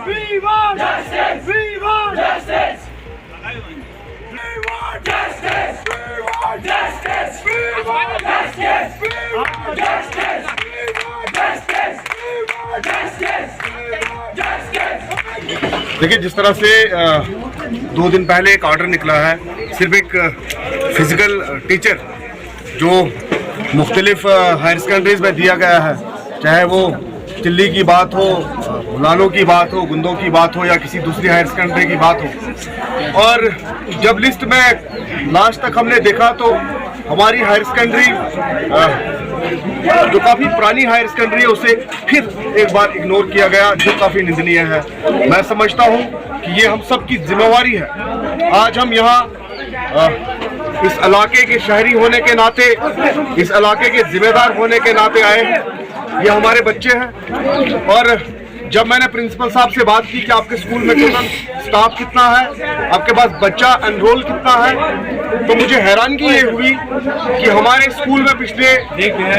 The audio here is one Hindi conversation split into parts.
We want justice. We want justice. We want justice. We want justice. We want justice. We want justice. We want justice. We want justice. We want justice. देखिए, जिस तरह से 2 दिन पहले एक ऑर्डर निकला है, सिर्फ एक फिजिकल टीचर जो मुख्तलिफ हायर सेकेंडरीज में दिया गया है, चाहे वो चिल्ली की बात हो, लानों की बात हो, गुंदों की बात हो या किसी दूसरी हायर सेकेंडरी की बात हो। और जब लिस्ट में लास्ट तक हमने देखा तो हमारी हायर सेकेंडरी जो काफ़ी पुरानी हायर सेकेंडरी है उसे फिर एक बार इग्नोर किया गया, जो काफ़ी निंदनीय है। मैं समझता हूँ कि ये हम सब की जिम्मेवारी है। आज हम यहाँ इस इलाके के शहरी होने के नाते, इस इलाके के जिम्मेदार होने के नाते आए हैं। ये हमारे बच्चे हैं और जब मैंने प्रिंसिपल साहब से बात की कि आपके स्कूल में टोटल स्टाफ कितना है, आपके पास बच्चा एनरोल कितना है, तो मुझे हैरानगी ये हुई कि हमारे स्कूल में पिछले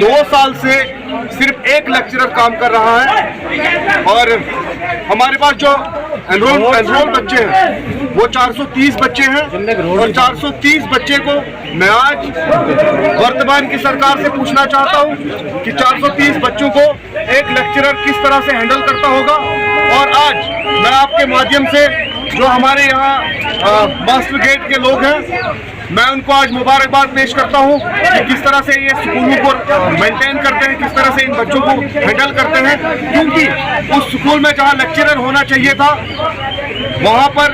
2 साल से सिर्फ एक लेक्चरर काम कर रहा है और हमारे पास जो एनरोल बच्चे हैं वो 430 बच्चे हैं और 430 बच्चे को मैं आज वर्तमान की सरकार से पूछना चाहता हूं कि 430 बच्चों को एक लेक्चरर किस तरह से हैंडल करता होगा। और आज मैं आपके माध्यम से जो हमारे यहाँ मास्टर गेट के लोग हैं, मैं उनको आज मुबारकबाद पेश करता हूं कि किस तरह से ये स्कूलों को मेंटेन करते हैं, किस तरह से इन बच्चों को हैंडल करते हैं। क्योंकि उस स्कूल में जहां लेक्चरर होना चाहिए था वहां पर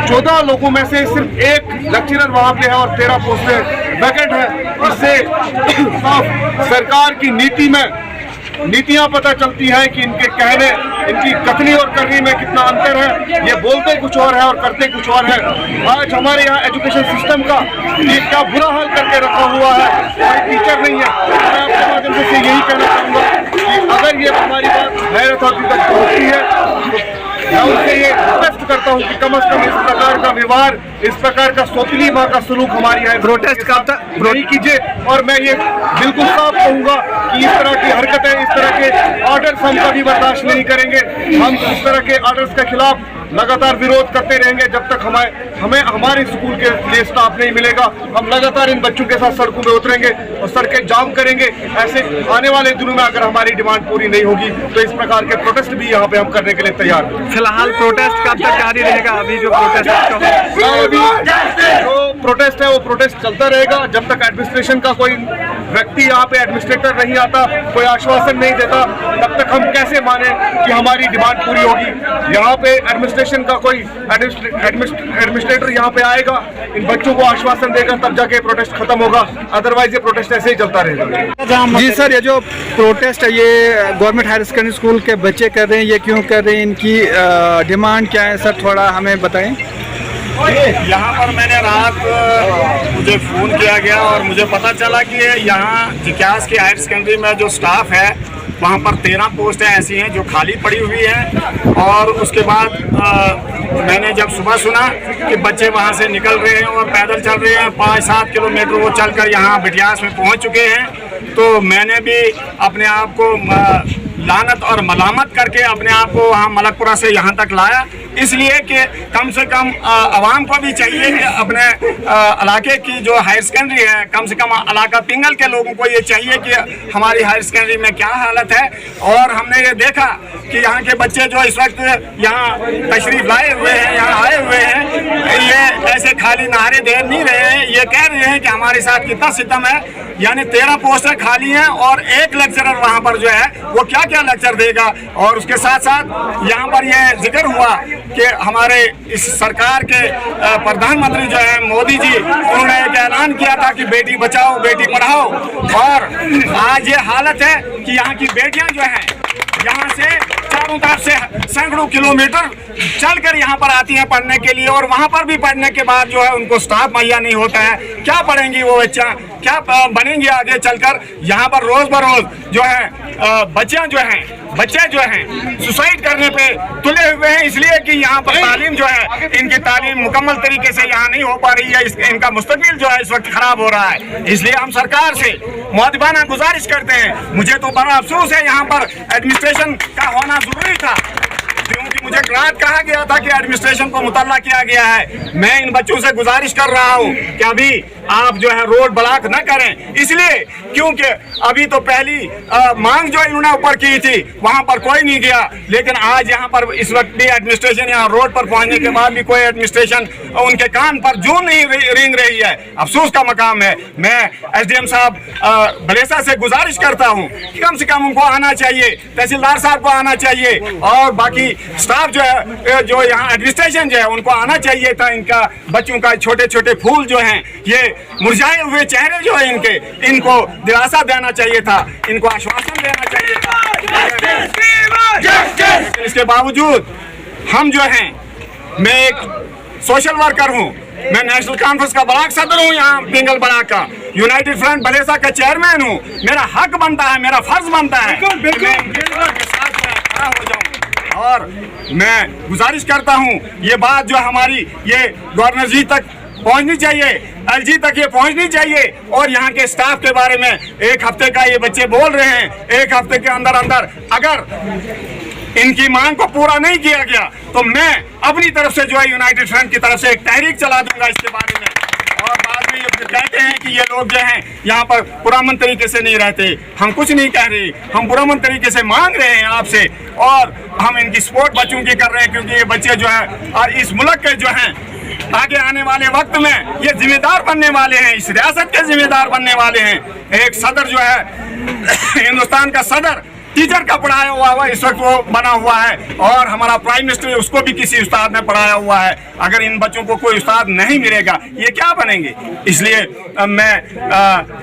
14 लोगों में से सिर्फ एक लेक्चरर वहां पे है और 13 पोस्टें वैकेंट है। इससे सरकार की नीति में नीतियां पता चलती हैं कि इनके कहने, इनकी कथनी और करनी में कितना अंतर है। ये बोलते कुछ और है और करते कुछ और है। आज हमारे यहाँ एजुकेशन सिस्टम का ये क्या बुरा हाल करके रखा हुआ है, कोई टीचर नहीं है। मैं आपके माध्यम से यही कहना चाहूँगा कि अगर ये हमारी बात हायर अथॉरिटी तक पहुँचती है तो मैं उनसे ये रिक्वेस्ट करता हूँ कि कम से कम इस प्रकार का व्यवहार, इस प्रकार का सोतली माँ का सलूक हमारी है प्रोटेस्ट का नहीं कीजिए। और मैं ये बिल्कुल साफ कहूँगा कि इस तरह की हरकतें, इस तरह के ऑर्डर्स हम कभी बर्दाश्त नहीं करेंगे। हम इस तरह के ऑर्डर्स के खिलाफ लगातार विरोध करते रहेंगे जब तक हमें हमारे स्कूल के लिए स्टाफ नहीं मिलेगा। हम लगातार इन बच्चों के साथ सड़कों में उतरेंगे और सड़कें जाम करेंगे। ऐसे आने वाले दिनों में अगर हमारी डिमांड पूरी नहीं होगी तो इस प्रकार के प्रोटेस्ट भी यहाँ पे हम करने के लिए तैयार हैं। फिलहाल प्रोटेस्ट कब तक जारी रहेगा? अभी जो प्रोटेस्ट है वो प्रोटेस्ट चलता रहेगा जब तक एडमिनिस्ट्रेशन का कोई व्यक्ति यहाँ पे एडमिनिस्ट्रेटर नहीं आता, कोई आश्वासन नहीं देता, तब तक हम कैसे माने कि हमारी डिमांड पूरी होगी। यहाँ पे एडमिनिस्ट्रेशन का कोई एडमिनिस्ट्रेटर यहाँ पे आएगा, इन बच्चों को आश्वासन देगा, तब जाके प्रोटेस्ट खत्म होगा। अदरवाइज ये प्रोटेस्ट ऐसे ही चलता रहेगा। जी सर, ये जो प्रोटेस्ट है ये गवर्नमेंट हायर सेकेंडरी स्कूल के बच्चे कर रहे हैं, ये क्यों कर रहे हैं? इनकी डिमांड क्या है सर, थोड़ा हमें बताएं। यहाँ पर मैंने रात मुझे फ़ोन किया गया और मुझे पता चला कि यहाँ जिक्यास के हायर सेकेंडरी में जो स्टाफ है वहाँ पर 13 पोस्टें ऐसी हैं जो खाली पड़ी हुई हैं। और उसके बाद मैंने जब सुबह सुना कि बच्चे वहाँ से निकल रहे हैं और पैदल चल रहे हैं, 5-7 किलोमीटर वो चलकर यहाँ बिटियास में पहुँच चुके हैं, तो मैंने भी अपने आप को लानत और मलामत करके अपने आप को वहाँ मलकपुरा से यहाँ तक लाया, इसलिए कि कम से कम आवाम को भी चाहिए कि अपने इलाके की जो हायर सेकेंडरी है, कम से कम इलाका पिंगल के लोगों को ये चाहिए कि हमारी हायर सेकेंडरी में क्या हालत है। और हमने ये देखा कि यहाँ के बच्चे जो इस वक्त यहाँ तशरीफ लाए हुए हैं, यहाँ आए हुए हैं, ये ऐसे खाली नारे दे नहीं रहे हैं, ये कह रहे हैं कि हमारे साथ कितना सितम है। यानी 13 पोस्टें खाली हैं और एक लेक्चरर वहाँ पर जो है वो क्या क्या लेक्चर देगा। और उसके साथ साथ यहाँ पर यह जिक्र हुआ कि हमारे इस सरकार के प्रधानमंत्री जो है मोदी जी, उन्होंने एक ऐलान किया था कि बेटी बचाओ बेटी पढ़ाओ, और आज ये हालत है कि यहाँ की बेटियाँ जो हैं यहाँ से चारों तरफ से सैकड़ों किलोमीटर चलकर यहाँ पर आती हैं पढ़ने के लिए, और वहाँ पर भी पढ़ने के बाद जो है उनको स्टाफ मुहैया नहीं होता है। क्या पढ़ेंगी वो बच्चा, क्या बनेंगी आगे चलकर। यहाँ पर रोज बरोज जो है बच्चे जो हैं सुसाइड करने पे तुले हुए हैं, इसलिए कि यहाँ पर तालीम जो है, इनकी तालीम मुकम्मल तरीके से यहाँ नहीं हो पा रही है। इनका मुस्तकबिल जो है इस वक्त खराब हो रहा है। इसलिए हम सरकार से मुआदिबाना गुजारिश करते हैं। मुझे तो बड़ा अफसोस है, यहाँ पर एडमिनिस्ट्रेशन का होना जरूरी था। क्योंकि मुझे रात कहा गया था कि एडमिनिस्ट्रेशन को मुतल्ला किया गया है। मैं इन बच्चों से गुजारिश कर रहा हूँ कि अभी आप जो है रोड ब्लॉक न करें, इसलिए क्योंकि अभी तो पहली मांग जो इन्होंने ऊपर की थी वहां पर कोई नहीं गया, लेकिन आज यहाँ पर इस वक्त भी एडमिनिस्ट्रेशन यहाँ रोड पर पहुंचने के बाद भी कोई एडमिनिस्ट्रेशन उनके कान पर जूं नहीं रेंग रही है। अफसोस का मकाम है। मैं एसडीएम साहब बलेसा से गुजारिश करता हूँ कि कम से कम उनको आना चाहिए, तहसीलदार साहब को आना चाहिए और बाकी स्टाफ जो है, जो यहाँ एडमिनिस्ट्रेशन जो है उनको आना चाहिए था। इनका बच्चों का छोटे छोटे फूल जो हैं, ये मुरझाए हुए चेहरे जो है इनके, इनको दिलासा देना चाहिए था, इनको आश्वासन देना चाहिए था। लेकिन इसके बावजूद हम जो हैं, मैं एक सोशल वर्कर हूँ, मैं नेशनल कॉन्फ्रेंस का ब्लॉक सदर हूँ, यहाँ पिंगल ब्लॉक का यूनाइटेड फ्रंट बलेसा का चेयरमैन हूँ। मेरा हक बनता है, मेरा फर्ज बनता है कि मैं इनके साथ खड़ा हो जाऊँ। और मैं गुजारिश करता हूँ ये बात जो हमारी ये गवर्नर जी तक पहुंचनी चाहिए, एलजी तक ये पहुंचनी चाहिए। और यहाँ के स्टाफ के बारे में एक हफ्ते का ये बच्चे बोल रहे हैं, एक हफ्ते के अंदर अंदर अगर इनकी मांग को पूरा नहीं किया गया तो मैं अपनी तरफ से जो है यूनाइटेड फ्रंट की तरफ से एक तहरीक चला दूंगा इसके बारे में। और बाद में ये कहते हैं कि ये लोग जो हैं यहाँ पर पुरअमन तरीके से नहीं रहते, हम कुछ नहीं कह रहे, हम पुरअमन तरीके से मांग रहे हैं आपसे और हम इनकी सपोर्ट बच्चों की कर रहे हैं, क्योंकि ये बच्चे जो है और इस मुल्क के जो हैं आगे आने वाले वक्त में ये जिम्मेदार बनने वाले हैं, इस रियासत के जिम्मेदार बनने वाले हैं। एक सदर जो है हिंदुस्तान का सदर टीचर का पढ़ाया हुआ इस वक्त वो बना हुआ है और हमारा प्राइम मिनिस्टर उसको भी किसी उस्ताद ने पढ़ाया हुआ है। अगर इन बच्चों को कोई उस्ताद नहीं मिलेगा ये क्या बनेंगे? इसलिए मैं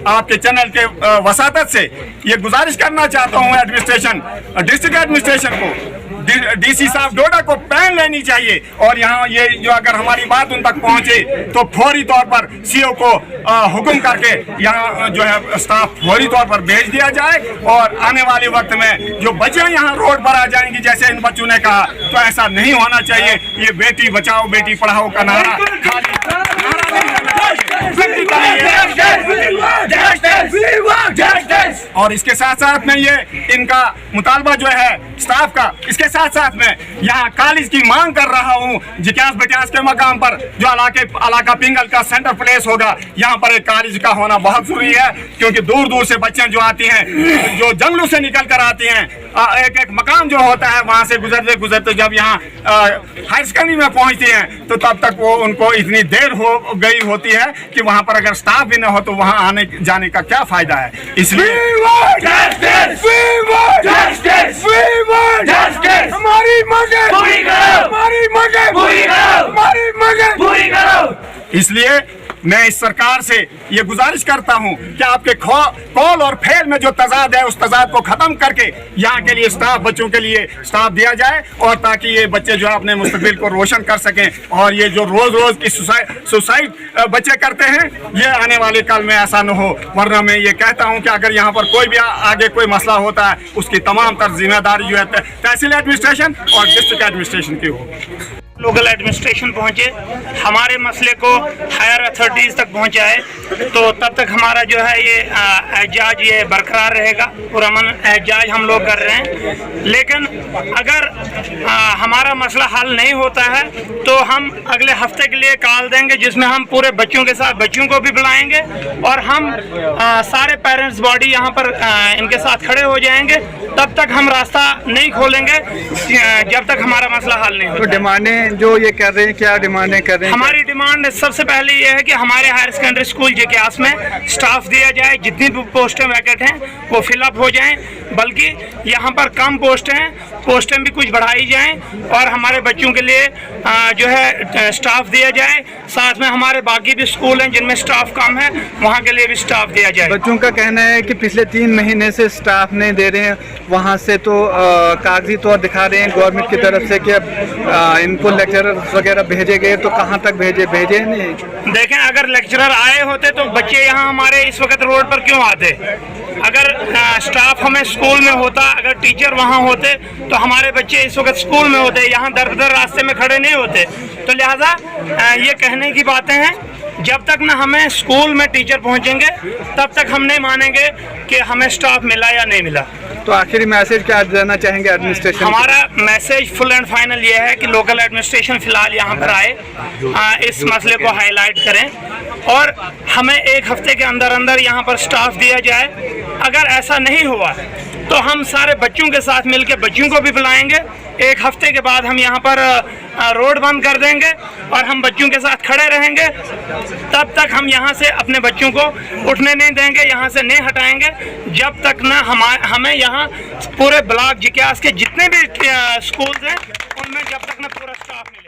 आपके चैनल के वसातत से ये गुजारिश करना चाहता हूँ एडमिनिस्ट्रेशन, डिस्ट्रिक्ट एडमिनिस्ट्रेशन को, डीसी साहब डोडा को पैन लेनी चाहिए और यहाँ ये जो अगर हमारी बात उन तक पहुँचे तो फौरी तौर पर सीओ को हुक्म करके यहाँ जो है स्टाफ फौरी तौर पर भेज दिया जाए और आने वाले वक्त में जो बच्चे यहाँ रोड पर आ जाएंगी जैसे इन बच्चों ने कहा, तो ऐसा नहीं होना चाहिए। ये बेटी बचाओ बेटी पढ़ाओ का नारा खाली और इसके साथ साथ में ये इनका मुतालबा जो है स्टाफ का, इसके साथ साथ में यहाँ कॉलेज की मांग कर रहा हूँ। जिक्यास बटियास के मकाम पर जो इलाका पिंगल का सेंटर प्लेस होगा, यहाँ पर एक कॉलेज का होना बहुत जरूरी है, क्योंकि दूर दूर से बच्चे जो आती हैं, जो जंगलों से निकल कर आती हैं, एक एक मकाम जो होता है वहाँ से गुजरते गुजरते जब यहाँ हायर सेकेंडरी में पहुँचती हैं तो तब तक वो उनको इतनी देर हो गई होती है कि वहाँ पर अगर स्टाफ भी न हो तो वहाँ आने जाने का क्या फायदा है। इसलिए हमारी मांगे पूरी करो, हमारी मांगे पूरी करो, हमारी मांगे पूरी करो। इसलिए मैं इस सरकार से ये गुजारिश करता हूँ कि आपके कॉल और फेल में जो तजाद है उस तजाद को खत्म करके यहाँ के लिए स्टाफ, बच्चों के लिए स्टाफ दिया जाए और ताकि ये बच्चे जो है अपने मुस्तकबिल को रोशन कर सकें। और ये जो रोज रोज की सुसाइड बच्चे करते हैं ये आने वाले कल में ऐसा न हो। वरना मैं ये कहता हूँ कि अगर यहाँ पर कोई भी आगे कोई मसला होता है उसकी तमाम तर जिम्मेदारी जो है तहसील एडमिनिस्ट्रेशन और डिस्ट्रिक्ट एडमिनिस्ट्रेशन की हो। लोकल एडमिनिस्ट्रेशन पहुंचे, हमारे मसले को हायर अथॉरिटीज़ तक पहुंचाए तो तब तक हमारा जो है ये एहजाज ये बरकरार रहेगा। पुरअमन एहजाज हम लोग कर रहे हैं, लेकिन अगर हमारा मसला हल नहीं होता है तो हम अगले हफ्ते के लिए कॉल देंगे जिसमें हम पूरे बच्चों के साथ बच्चों को भी बुलाएंगे और हम सारे पेरेंट्स बॉडी यहाँ पर इनके साथ खड़े हो जाएंगे। तब तक हम रास्ता नहीं खोलेंगे जब तक हमारा मसला हल नहीं होता। तो डिमांडें जो ये कर रहे हैं, क्या डिमांडें कर रहे हैं? हमारी डिमांड सबसे पहले ये है कि हमारे हायर सेकेंडरी स्कूल जिक्यास में स्टाफ दिया जाए, जितनी भी पोस्टें वैकेंट हैं वो फिलअप हो जाएं, बल्कि यहाँ पर कम पोस्टें भी कुछ बढ़ाई जाएं और हमारे बच्चों के लिए जो है स्टाफ दिया जाए। साथ में हमारे बाकी भी स्कूल हैं जिनमें स्टाफ कम है, वहाँ के लिए भी स्टाफ दिया जाए। बच्चों का कहना है कि पिछले 3 महीने से स्टाफ नहीं दे रहे हैं, वहाँ से तो कागजी तौर दिखा रहे हैं गवर्नमेंट की तरफ से कि इनको लेक्चरर वगैरह भेजे गए, तो कहाँ तक भेजे नहीं? देखें, अगर लेक्चरर आए होते तो बच्चे यहाँ हमारे इस वक्त रोड पर क्यों आते? अगर स्टाफ हमें स्कूल में होता, अगर टीचर वहाँ होते तो हमारे बच्चे इस वक्त स्कूल में होते, यहाँ दर दर रास्ते में खड़े नहीं होते। तो लिहाजा ये कहने की बातें हैं, जब तक ना हमें स्कूल में टीचर पहुँचेंगे तब तक हम नहीं मानेंगे कि हमें स्टाफ मिला या नहीं मिला। तो आखिरी मैसेज क्या देना चाहेंगे एडमिनिस्ट्रेशन? हमारा मैसेज फुल एंड फाइनल ये है कि लोकल एडमिनिस्ट्रेशन फिलहाल यहाँ पर आए, इस मसले को हाईलाइट करें और हमें एक हफ्ते के अंदर अंदर यहाँ पर स्टाफ दिया जाए। अगर ऐसा नहीं हुआ तो हम सारे बच्चों के साथ मिलकर बच्चों को भी बुलाएंगे। एक हफ्ते के बाद हम यहाँ पर रोड बंद कर देंगे और हम बच्चों के साथ खड़े रहेंगे। तब तक हम यहाँ से अपने बच्चों को उठने नहीं देंगे, यहाँ से नहीं हटाएंगे जब तक ना हमें यहाँ पूरे ब्लॉक जिक्यास के जितने भी स्कूल्स हैं उनमें जब तक ना पूरा स्टाफ मिले।